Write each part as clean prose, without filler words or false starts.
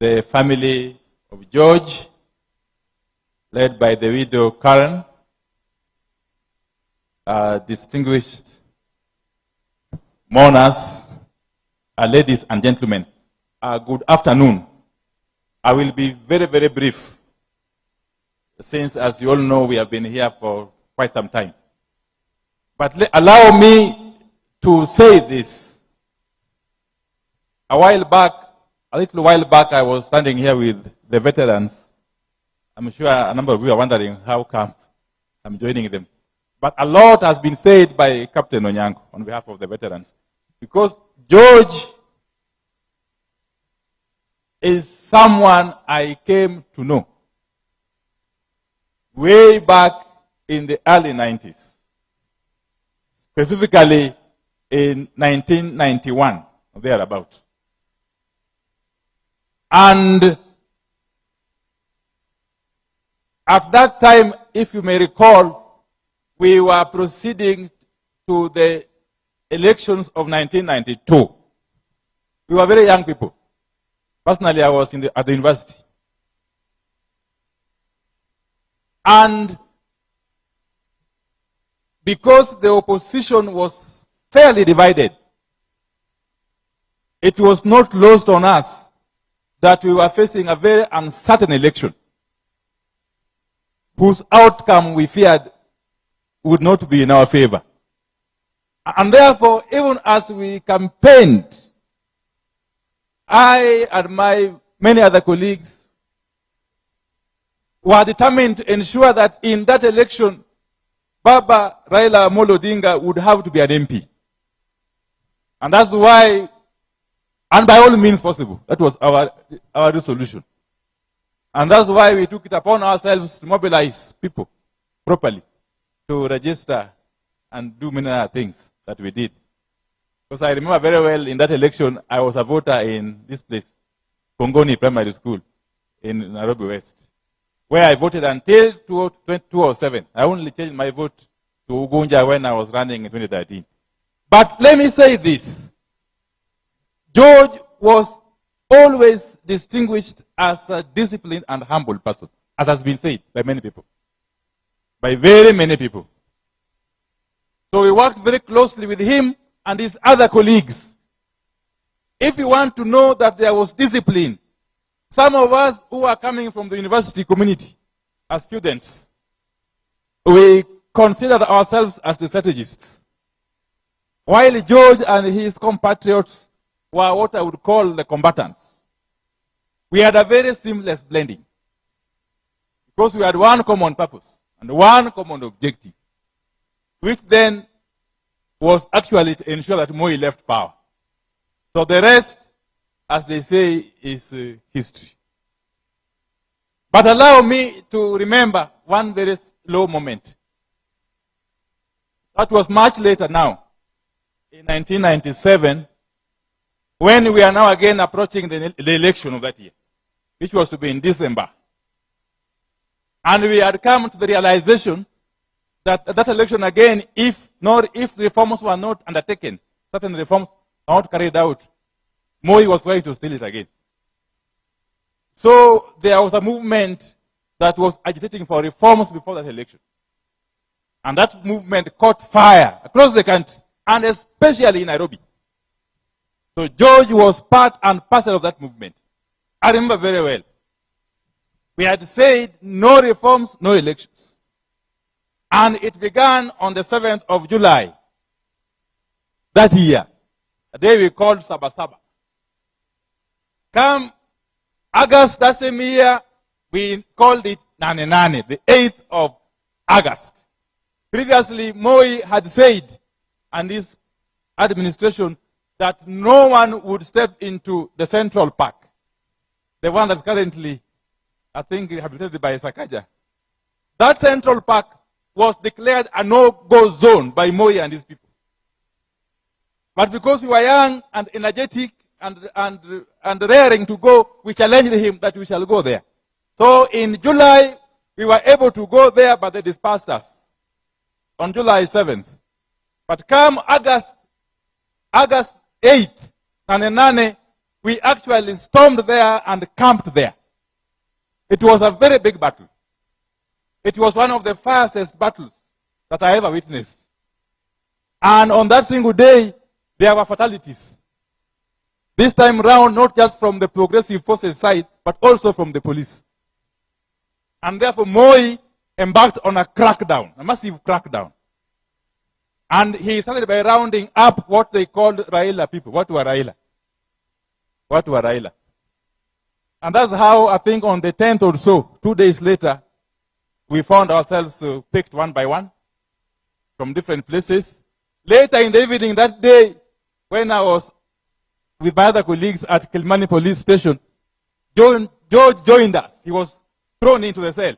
the family of George, led by the widow Karen, distinguished mourners, ladies and gentlemen, good afternoon. I will be very, very brief, since, as you all know, we have been here for quite some time. But allow me to say this. A little while back, I was standing here with the veterans. I'm sure a number of you are wondering how come I'm joining them. But a lot has been said by Captain Onyango on behalf of the veterans. Because George is someone I came to know way back in the early 90s. Specifically in 1991, thereabout. And at that time, if you may recall, we were proceeding to the elections of 1992. We were very young people. Personally, I was at the university. And because the opposition was fairly divided, it was not lost on us that we were facing a very uncertain election, whose outcome we feared would not be in our favor. And therefore, even as we campaigned, I and my many other colleagues were determined to ensure that in that election, Baba Raila Amolo Odinga would have to be an MP. And that's why, and by all means possible, that was our resolution. And that's why we took it upon ourselves to mobilize people properly, to register and do many other things that we did. Because I remember very well in that election, I was a voter in this place, Kongoni Primary School in Nairobi West, where I voted until 2007. I only changed my vote to Ugunja when I was running in 2013. But let me say this. George was always distinguished as a disciplined and humble person, as has been said by many people, by very many people. So we worked very closely with him and his other colleagues. If you want to know that there was discipline, some of us who are coming from the university community as students, we considered ourselves as the strategists, while George and his compatriots were what I would call the combatants. We had a very seamless blending, because we had one common purpose and one common objective, which then was actually to ensure that Moi left power. So the rest, as they say, is history. But allow me to remember one very slow moment. That was much later now, in 1997, when we are now again approaching the election of that year, which was to be in December. And we had come to the realization that that election again, if reforms were not undertaken, certain reforms are not carried out, Moi was going to steal it again. So there was a movement that was agitating for reforms before that election. And that movement caught fire across the country, and especially in Nairobi. So George was part and parcel of that movement. I remember very well. We had said no reforms, no elections. And it began on the 7th of July that year, a day we called Sabasaba. Come August that same year, we called it Nane Nane, the 8th of August. Previously, Moi had said, and his administration, that no one would step into the Central Park, the one that's currently, I think, rehabilitated by Sakaja. That Central Park was declared a no-go zone by Moi and his people. But because we were young and energetic and raring to go, we challenged him that we shall go there. So in July, we were able to go there, but they dispersed us on July 7th. But come August 8th, Nane Nane we actually stormed there and camped there. It was a very big battle. It was one of the fastest battles that I ever witnessed. And on that single day, there were fatalities. This time round, not just from the progressive forces side, but also from the police. And therefore, Moi embarked on a crackdown, a massive crackdown. And he started by rounding up what they called Raila people. What were Raila? What were Raila? And that's how, I think, on the 10th or so, 2 days later, we found ourselves picked one by one from different places. Later in the evening that day, when I was with my other colleagues at Kilmani police station, George joined us. He was thrown into the cell.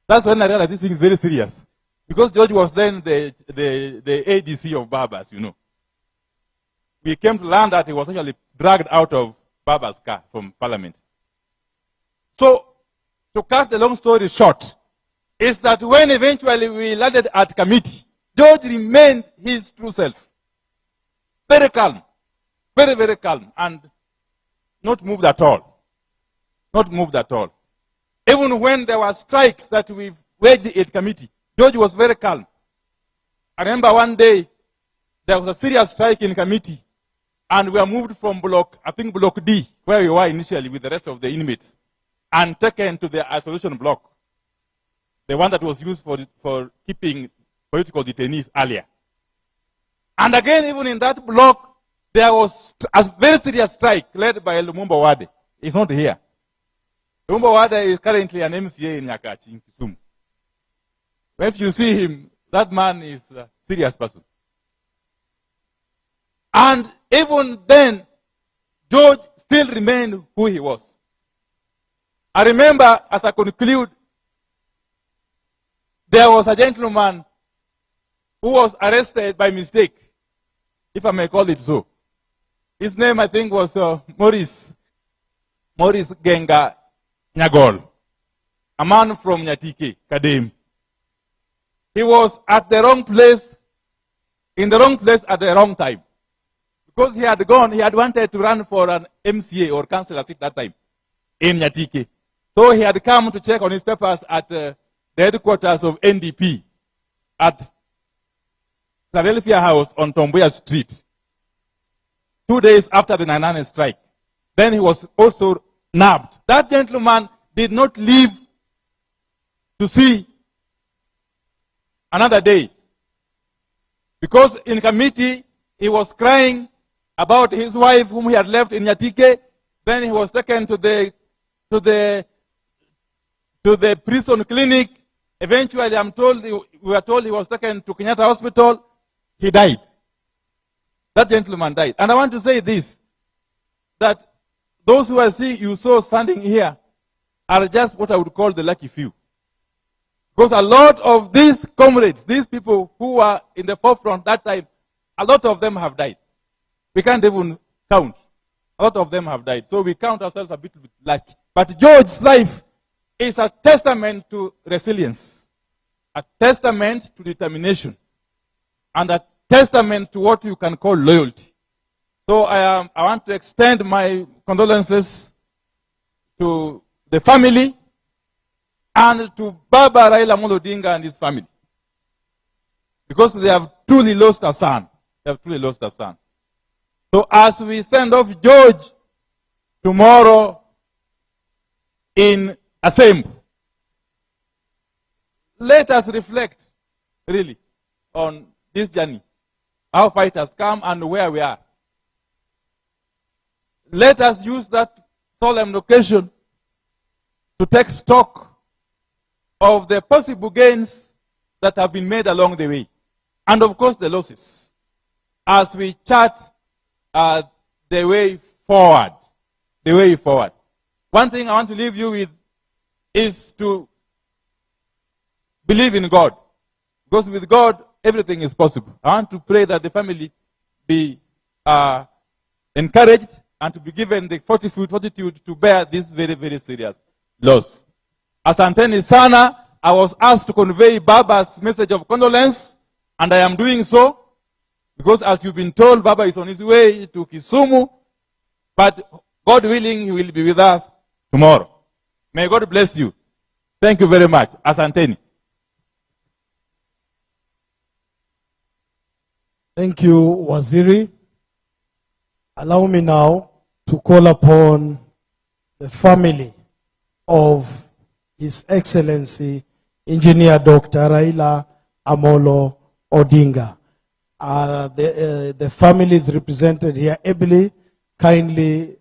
That's when I realized this thing is very serious. Because George was then the ADC of Barbers, you know. We came to learn that he was actually dragged out of Barbers' car from Parliament. So, to cut the long story short, is that when eventually we landed at committee, George remained his true self. Very calm. Very, very calm. And not moved at all. Not moved at all. Even when there were strikes that we waged at committee, George was very calm. I remember one day, there was a serious strike in committee, and we were moved from block D, where we were initially with the rest of the inmates, and taken to the isolation block, the one that was used for keeping political detainees earlier. And again, even in that block, there was a very serious strike led by Lumumba Wade. He's not here. Lumumba Wade is currently an MCA in Nyakachi, in Kisumu. If you see him, that man is a serious person. And even then, George still remained who he was. I remember, as I conclude, there was a gentleman who was arrested by mistake, if I may call it so. His name, I think, was Maurice Genga Nyagol, a man from Nyatike, Kadem. He was at the wrong place, in the wrong place at the wrong time. Because he had wanted to run for an MCA or councillor at that time in Nyatike. So he had come to check on his papers at the headquarters of NDP at Philadelphia House on Tomboya Street, 2 days after the 99 strike. Then he was also nabbed. That gentleman did not live to see another day. Because in committee, he was crying about his wife whom he had left in Nyatike. Then he was taken to the prison clinic. Eventually, we were told he was taken to Kenyatta Hospital. He died. That gentleman died. And I want to say this, that those who you saw standing here are just what I would call the lucky few. Because a lot of these comrades, these people who were in the forefront that time, a lot of them have died. We can't even count. A lot of them have died. So we count ourselves a bit lucky. But George's life is a testament to resilience, a testament to determination, and a testament to what you can call loyalty. So I want to extend my condolences to the family and to Baba Raila Odinga and his family. Because they have truly lost a son. They have truly lost a son. So as we send off George tomorrow in Assembly, let us reflect really on this journey, how far it has come and where we are. Let us use that solemn occasion to take stock of the possible gains that have been made along the way. And of course the losses. As we chart the way forward. The way forward. One thing I want to leave you with is to believe in God. Because with God, everything is possible. I want to pray that the family be encouraged and to be given the fortitude to bear this very, very serious loss. Asanteni sana, I was asked to convey Baba's message of condolence, and I am doing so, because as you've been told, Baba is on his way to Kisumu, But God willing, he will be with us tomorrow. May God bless you. Thank you very much. Asanteni. Thank you, Waziri. Allow me now to call upon the family of His Excellency Engineer Dr. Raila Amolo Odinga. The family is represented here ably. Kindly